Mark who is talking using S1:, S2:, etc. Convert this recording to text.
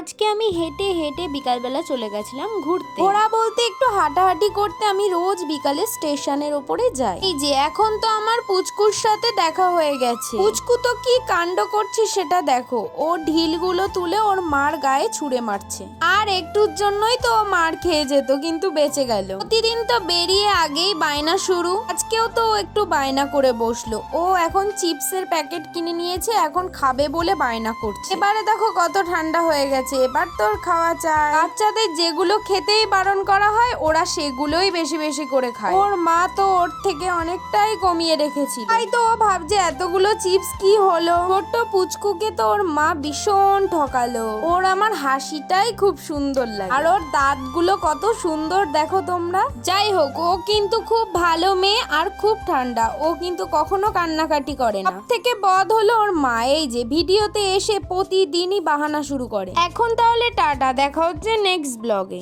S1: আজকে আমি হেঁটে হেঁটে বিকালবেলা চলে গেছিলাম ঘুরতে।
S2: ঘোরা বলতে একটু হাঁটাহাঁটি করতে আমি রোজ বিকালে স্টেশনের ওপরে যাই। এই যে এখন তো আমার পুচকুর সাথে দেখা হয়ে গেছে। পুচকু তো কি কাণ্ড করছে সেটা দেখো, ও ঢিলগুলো তুলে ওর মার গায়ে ছুঁড়ে মারছে। আর একটুর জন্যই তো ও মার খেয়ে যেত, কিন্তু বেঁচে গেল। প্রতিদিন তো বেরিয়ে আগেই বায়না শুরু, আজকেও তো ও একটু বায়না করে বসলো। ও এখন চিপসের প্যাকেট কিনে নিয়েছে, এখন খাবে বলে বায়না করছে। এবারে দেখো কত ঠান্ডা হয়ে গেছে, এবার তোর খাওয়া চাই। বাচ্চাদের যেগুলো খেতেই বারণ করা হয় ওরা সেগুলোই বেশি বেশি করে খায়। ওর মা তো ওর থেকে অনেকটাই কমিয়ে রেখেছিল, তাই তো ও ভাবছে এতগুলো চিপস কি হলো। ছোট্ট পুচকুকে তো ওর মা ভীষণ ঠকালো। ওর আমার হাসিটাই খুব সুন্দর লাগে, আর ওর দাঁতগুলো কত সুন্দর দেখো তোমরা। যাই হোক, ও কিন্তু খুব ভালো মেয়ে আর খুব ঠান্ডা, ও কিন্তু কখনো কান্নাকাটি করে না। সব থেকে বদ হলো ওর মা, এই যে ভিডিওতে এসে প্রতিদিনই বাহানা শুরু করে। এখন তাহলে টাটা, দেখা হচ্ছে নেক্সট ব্লগে।